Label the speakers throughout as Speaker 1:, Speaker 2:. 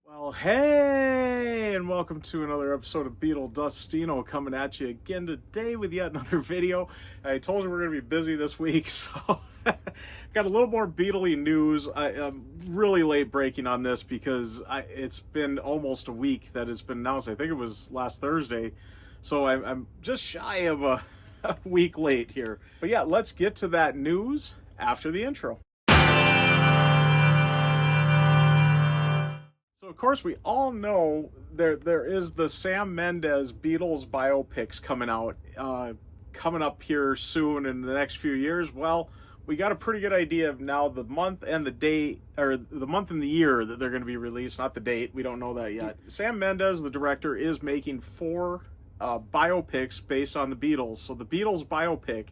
Speaker 1: Well, hey, and welcome to another episode of Beatle Dustino coming at you again today with yet another video. I told you we're going to be busy this week, so got a little more Beatle-y news. I'm really late breaking on this because it's been almost a week that it's been announced. I think it was last Thursday, so I'm just shy of a week late here. But yeah, let's get to that news after the intro. So, of course, we all know there is the Sam Mendes Beatles biopics coming up here soon in the next few years. Well, we got a pretty good idea of now the month and the date, or the month and the year that they're going to be released, not the date. We don't know that yet. Sam Mendes, the director, is making four biopics based on the Beatles. So the Beatles biopic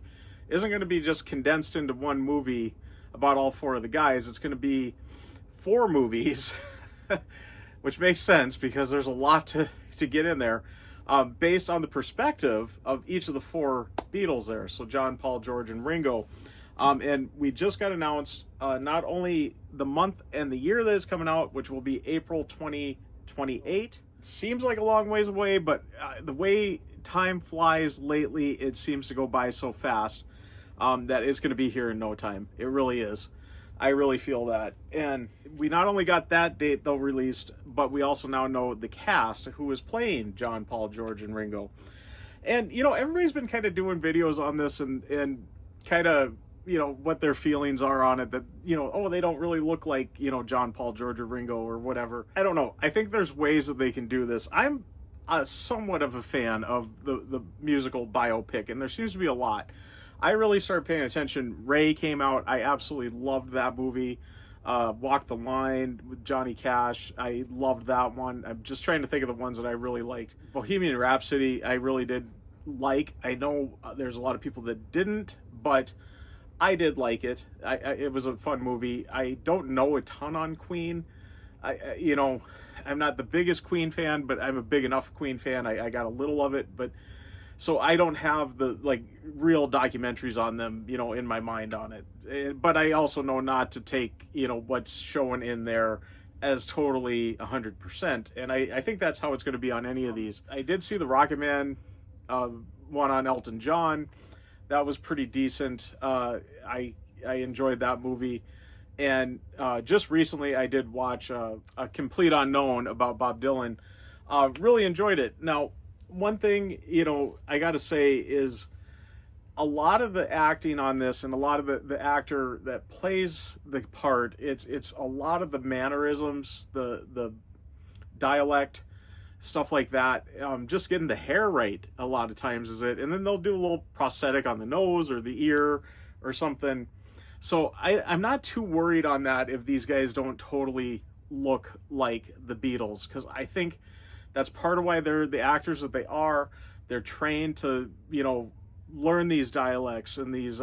Speaker 1: isn't going to be just condensed into one movie about all four of the guys. It's going to be four movies. Which makes sense because there's a lot to get in there, based on the perspective of each of the four Beatles there. So John, Paul, George, and Ringo. And we just got announced not only the month and the year that it's coming out, which will be April 2028. It seems like a long ways away, but the way time flies lately, it seems to go by so fast that it's going to be here in no time. It really is. I really feel that. And we not only got that date though released, but we also now know the cast who is playing John, Paul, George, and Ringo. And, everybody's been kind of doing videos on this and kind of, what their feelings are on it, that, oh, they don't really look like, John, Paul, George, or Ringo or whatever. I don't know. I think there's ways that they can do this. I'm somewhat of a fan of the musical biopic, and there seems to be a lot. I really started paying attention. Ray came out. I absolutely loved that movie. Walk the Line with Johnny Cash. I loved that one. I'm just trying to think of the ones that I really liked. Bohemian Rhapsody, I really did like. I know there's a lot of people that didn't, but I did like it. It was a fun movie. I don't know a ton on Queen. I'm not the biggest Queen fan, but I'm a big enough Queen fan. I got a little of it, but so I don't have the real documentaries on them, in my mind on it. But I also know not to take, what's shown in there as totally 100%. And I think that's how it's going to be on any of these. I did see the Rocket Man one on Elton John. That was pretty decent. I enjoyed that movie. And just recently I did watch A Complete Unknown about Bob Dylan. Really enjoyed it. Now, one thing, I got to say is a lot of the acting on this and a lot of the actor that plays the part, it's a lot of the mannerisms, the dialect, stuff like that. Just getting the hair right a lot of times is it. And then they'll do a little prosthetic on the nose or the ear or something. So I'm not too worried on that if these guys don't totally look like the Beatles, because I think that's part of why they're the actors that they are. They're trained to, learn these dialects and these,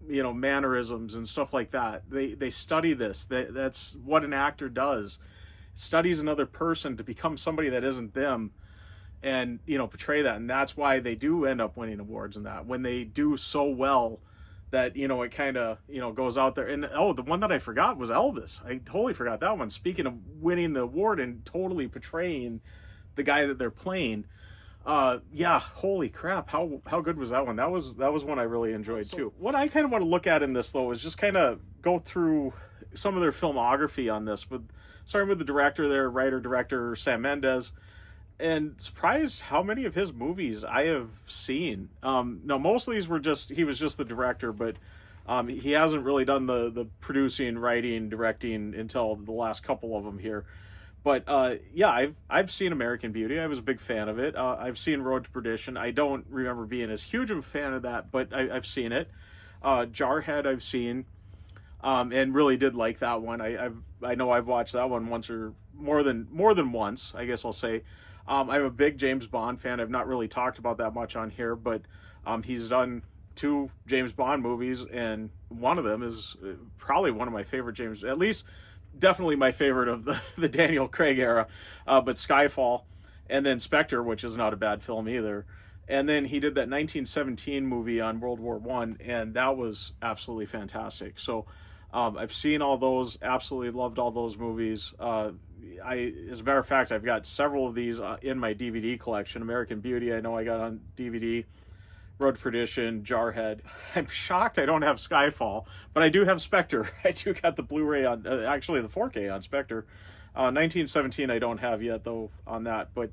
Speaker 1: mannerisms and stuff like that. They study this. That's what an actor does. Studies another person to become somebody that isn't them and, portray that. And that's why they do end up winning awards and that. When they do so well that, it kind of, goes out there. And, the one that I forgot was Elvis. I totally forgot that one. Speaking of winning the award and totally portraying the guy that they're playing, holy crap, how good was that one? That was one I really enjoyed too. What I kind of want to look at in this though is just kind of go through some of their filmography on this, starting with the director there, writer director Sam Mendes, and surprised how many of his movies I have seen. Now most of these he was just the director, but he hasn't really done the producing, writing, directing until the last couple of them here. But I've seen American Beauty. I was a big fan of it. I've seen Road to Perdition. I don't remember being as huge of a fan of that, but I've seen it. Jarhead I've seen, and really did like that one. I know I've watched that one once or more than once, I guess I'll say. I'm a big James Bond fan. I've not really talked about that much on here, but he's done 2 James Bond movies, and one of them is probably one of my favorite James, at least definitely my favorite of the Daniel Craig era, but Skyfall, and then Spectre, which is not a bad film either. And then he did that 1917 movie on World War I, and that was absolutely fantastic. So I've seen all those, absolutely loved all those movies. As a matter of fact, I've got several of these in my DVD collection. American Beauty, I know I got on DVD. Road to Perdition, Jarhead. I'm shocked I don't have Skyfall, but I do have Spectre. I do got the Blu-ray on, actually the 4K on Spectre. 1917 I don't have yet, though, on that, but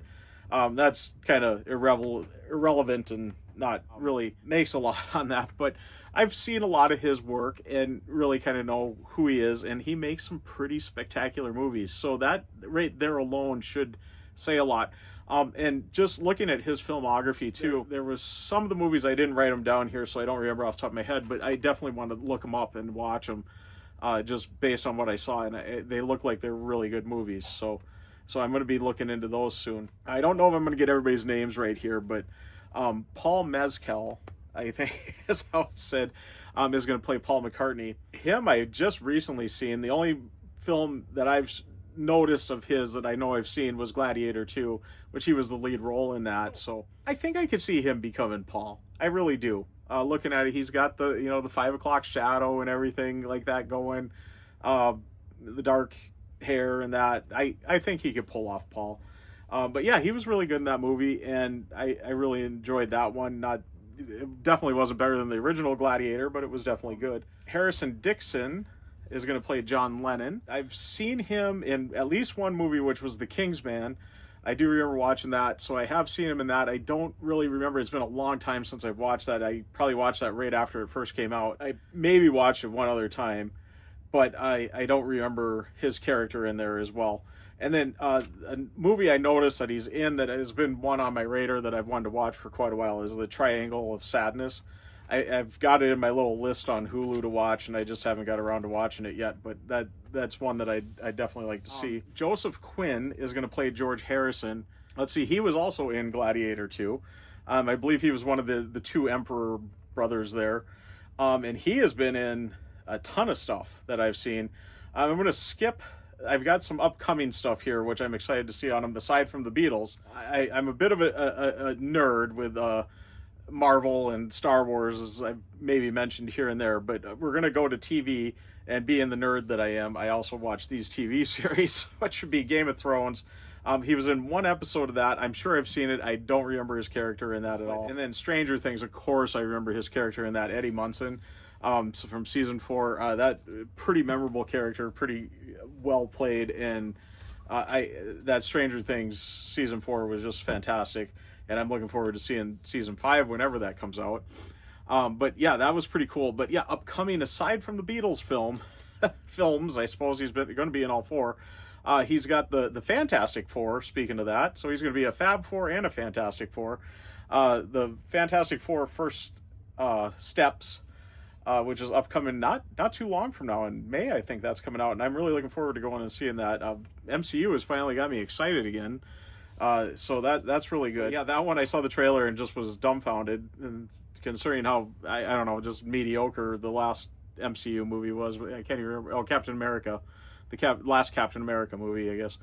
Speaker 1: that's kind of irrelevant and not really makes a lot on that. But I've seen a lot of his work and really kind of know who he is, and he makes some pretty spectacular movies. So that right there alone should say a lot. And just looking at his filmography too, there was some of the movies, I didn't write them down here, so I don't remember off the top of my head, but I definitely want to look them up and watch them, just based on what I saw, and they look like they're really good movies. So I'm going to be looking into those soon. I don't know if I'm going to get everybody's names right here, but Paul Mescal, I think is how it's said, is going to play Paul McCartney. Him I just recently seen. The only film that I've noticed of his that I know I've seen was Gladiator 2, which he was the lead role in that. So I think I could see him becoming Paul. I really do. Looking at it, he's got the, the 5 o'clock shadow and everything like that going, the dark hair and that. I think he could pull off Paul. But yeah, he was really good in that movie, and I really enjoyed that one. It definitely wasn't better than the original Gladiator, but it was definitely good. Harrison Dickson is going to play John Lennon. I've seen him in at least one movie, which was The Kingsman. I do remember watching that, so I have seen him in that. I don't really remember. It's been a long time since I've watched that. I probably watched that right after it first came out. I maybe watched it one other time, but I don't remember his character in there as well. And then a movie I noticed that he's in that has been one on my radar that I've wanted to watch for quite a while is The Triangle of Sadness. I've got it in my little list on Hulu to watch, and I just haven't got around to watching it yet, but that's one that I definitely like to see. Joseph Quinn is going to play George Harrison. Let's see, he was also in Gladiator 2. I believe he was one of the two Emperor brothers there. And he has been in a ton of stuff that I've seen. I'm going to skip. I've got some upcoming stuff here, which I'm excited to see on him, aside from the Beatles. I'm a bit of a nerd with Marvel and Star Wars, as I maybe mentioned here and there, but we're going to go to TV, and being the nerd that I am, I also watch these TV series, which would be Game of Thrones. He was in one episode of that. I'm sure I've seen it. I don't remember his character in that at all. And then Stranger Things, of course, I remember his character in that, Eddie Munson. So from season 4, that pretty memorable character, pretty well played, and that Stranger Things season 4 was just fantastic. And I'm looking forward to seeing season 5 whenever that comes out. But yeah, that was pretty cool. But yeah, upcoming, aside from the Beatles films, I suppose he's going to be in all 4. He's got the Fantastic Four, speaking of that. So he's going to be a Fab Four and a Fantastic Four. The Fantastic Four First Steps, which is upcoming not too long from now. In May, I think that's coming out. And I'm really looking forward to going and seeing that. MCU has finally got me excited again. So that's really good. Yeah, that one I saw the trailer and just was dumbfounded, and considering how I don't know, just mediocre the last MCU movie was. I can't even remember. Oh, Captain America, the last Captain America movie, I guess.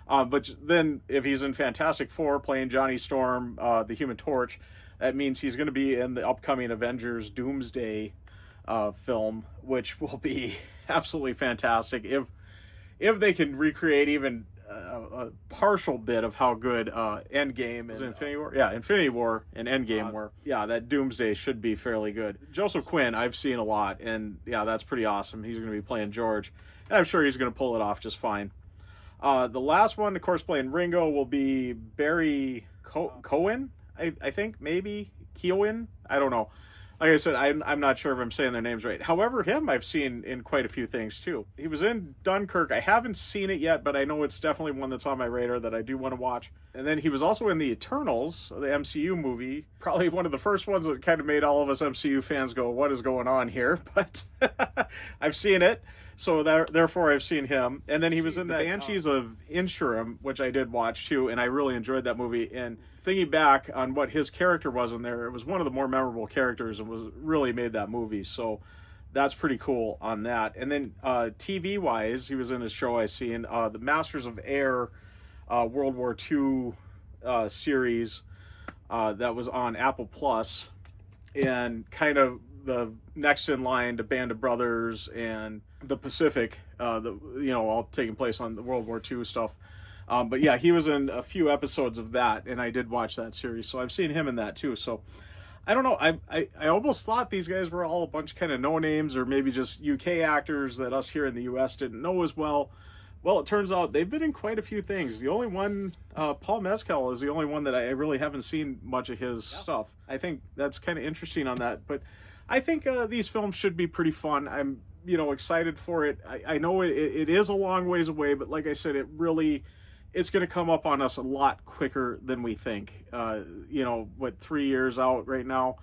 Speaker 1: But then if he's in Fantastic Four playing Johnny Storm, the Human Torch, that means he's going to be in the upcoming Avengers Doomsday film, which will be absolutely fantastic if they can recreate even a partial bit of how good Endgame is. Infinity War? Yeah, Infinity War and Endgame were. Yeah, that Doomsday should be fairly good. Joseph Quinn, I've seen a lot, and yeah, that's pretty awesome. He's going to be playing George, and I'm sure he's going to pull it off just fine. The last one, of course, playing Ringo will be Barry Cohen, I think, maybe Keoghan. I don't know. Like I said, I'm not sure if I'm saying their names right. However, him I've seen in quite a few things too. He was in Dunkirk. I haven't seen it yet, but I know it's definitely one that's on my radar that I do want to watch. And then he was also in the Eternals, the MCU movie. Probably one of the first ones that kind of made all of us MCU fans go, what is going on here? But I've seen it. So therefore I've seen him. And then he was in the Banshees of Inisherin, which I did watch too, and I really enjoyed that movie. And thinking back on what his character was in there, it was one of the more memorable characters and was really made that movie. So that's pretty cool on that. And then TV wise, he was in a show I seen, the Masters of Air World War II series that was on Apple Plus, and kind of the next in line to Band of Brothers and the Pacific, all taking place on the World War II stuff. But yeah, he was in a few episodes of that, and I did watch that series, so I've seen him in that too. So I don't know. I almost thought these guys were all a bunch of kind of no names, or maybe just UK actors that us here in the US didn't know as well. Well, it turns out they've been in quite a few things. The only one, Paul Mescal, is the only one that I really haven't seen much of his stuff. I think that's kind of interesting on that. But I think these films should be pretty fun. I'm, excited for it. I know it is a long ways away, but like I said, it's going to come up on us a lot quicker than we think. 3 years out right now?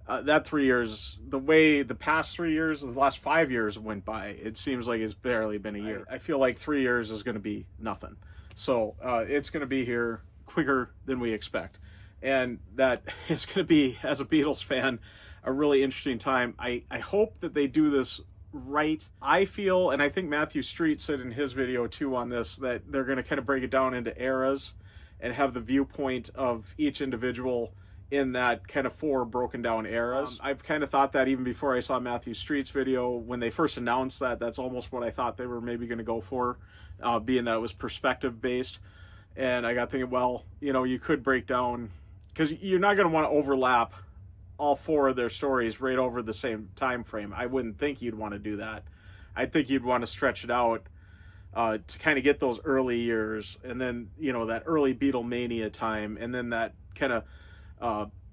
Speaker 1: That 3 years, the past 3 years, the last 5 years went by, it seems like it's barely been a year. I feel like 3 years is going to be nothing. So it's going to be here quicker than we expect. And that is going to be, as a Beatles fan, a really interesting time. I hope that they do this right. I feel, and I think Matthew Street said in his video too on this, that they're going to kind of break it down into eras and have the viewpoint of each individual in that kind of 4 broken down eras. I've kind of thought that even before I saw Matthew Street's video. When they first announced that, that's almost what I thought they were maybe going to go for, being that it was perspective based. And I got thinking, well, you could break down, because you're not going to want to overlap all 4 of their stories right over the same time frame. I wouldn't think you'd want to do that. I think you'd want to stretch it out to kind of get those early years, and then that early Beatlemania time, and then that kind of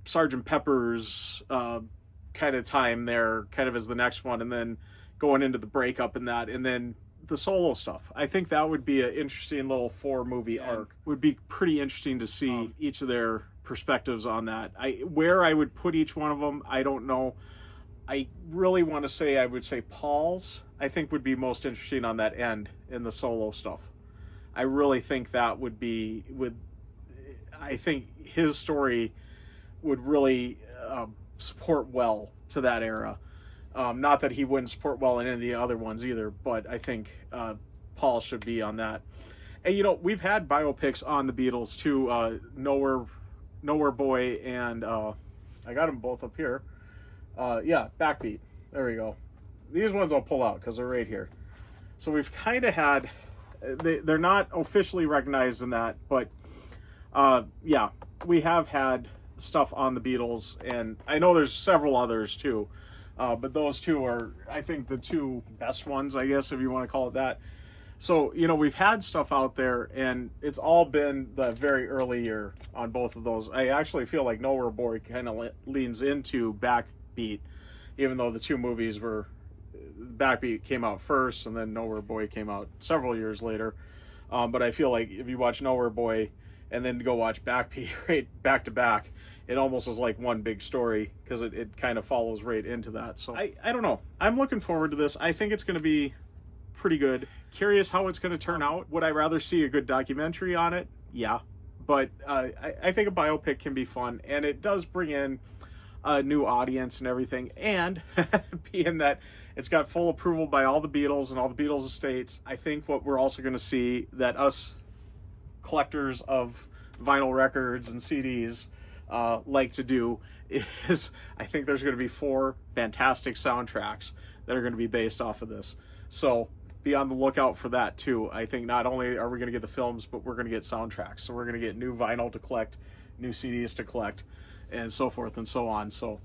Speaker 1: Sgt. Pepper's kind of time there kind of as the next one, and then going into the breakup and that, and then the solo stuff. I think that would be an interesting little 4-movie arc. Would be pretty interesting to see each of their perspectives on that. Where I would put each one of them, I don't know. I really want to say, I would say Paul's, I think, would be most interesting on that end in the solo stuff. I really think that would be, I think his story would really support well to that era. Not that he wouldn't support well in any of the other ones either, but I think Paul should be on that. And we've had biopics on the Beatles too. Nowhere Boy and I got them both up here. Backbeat. There we go. These ones I'll pull out because they're right here. So we've kind of had, they're not officially recognized in that, but we have had stuff on the Beatles, and I know there's several others too, but those two are, I think, the 2 best ones, I guess, if you want to call it that. So we've had stuff out there, and it's all been the very early year on both of those. I actually feel like Nowhere Boy kind of leans into Backbeat, even though the 2 movies were, Backbeat came out first, and then Nowhere Boy came out several years later. But I feel like if you watch Nowhere Boy and then go watch Backbeat right back to back, it almost is like one big story, because it kind of follows right into that. So I don't know. I'm looking forward to this. I think it's going to be pretty good. Curious how it's going to turn out. Would I rather see a good documentary on it? Yeah. But I think a biopic can be fun, and it does bring in a new audience and everything. And being that it's got full approval by all the Beatles and all the Beatles estates, I think what we're also going to see, that us collectors of vinyl records and CDs like to do, is I think there's going to be 4 fantastic soundtracks that are going to be based off of this. So be on the lookout for that too. I think not only are we going to get the films, but we're going to get soundtracks. So we're going to get new vinyl to collect, new CDs to collect, and so forth and so on. So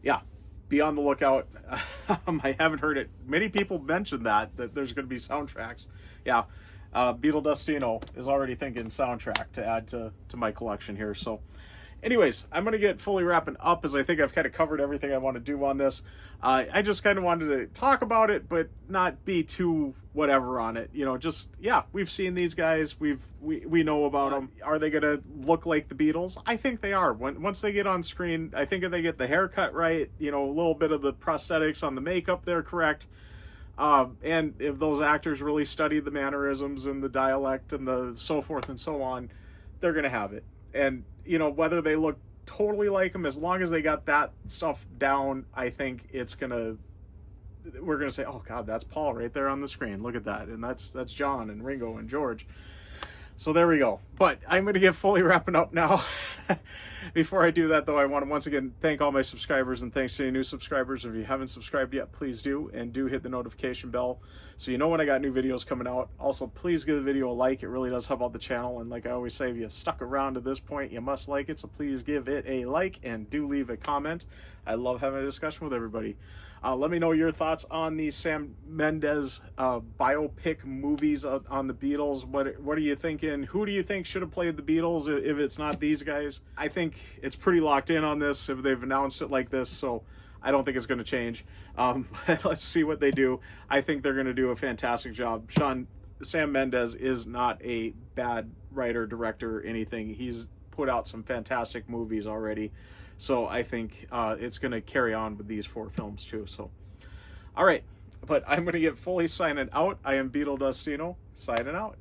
Speaker 1: yeah, be on the lookout. I haven't heard it. Many people mentioned that there's going to be soundtracks. Yeah. Beatle Dustino is already thinking soundtrack to add to my collection here. So anyways, I'm going to get fully wrapping up, as I think I've kind of covered everything I want to do on this. I just kind of wanted to talk about it, but not be too whatever on it. We've seen these guys. We know about them. Are they going to look like the Beatles? I think they are. Once they get on screen, I think if they get the haircut right, a little bit of the prosthetics on the makeup there correct, and if those actors really study the mannerisms and the dialect and the so forth and so on, they're going to have it. And whether they look totally like them, as long as they got that stuff down, I think we're gonna say, oh God, that's Paul right there on the screen. Look at that, and that's John and Ringo and George. So there we go. But I'm gonna get fully wrapping up now. Before I do that, though, I want to once again thank all my subscribers, and thanks to any new subscribers. If you haven't subscribed yet, please do, and do hit the notification bell so you know when I got new videos coming out. Also, please give the video a like. It really does help out the channel, and like I always say, if you stuck around to this point, you must like it, so please give it a like and do leave a comment. I love having a discussion with everybody. Let me know your thoughts on the Sam Mendes biopic movies on the Beatles. What are you thinking? Who do you think should have played the Beatles if it's not these guys? I think it's pretty locked in on this if they've announced it like this, so I don't think it's going to change. Let's see what they do. I think they're going to do a fantastic job. Sam Mendes is not a bad writer, director, or anything. He's put out some fantastic movies already. So I think it's going to carry on with these 4 films too. So, all right. But I'm going to get fully signing out. I am Beatle Dustino, signing out.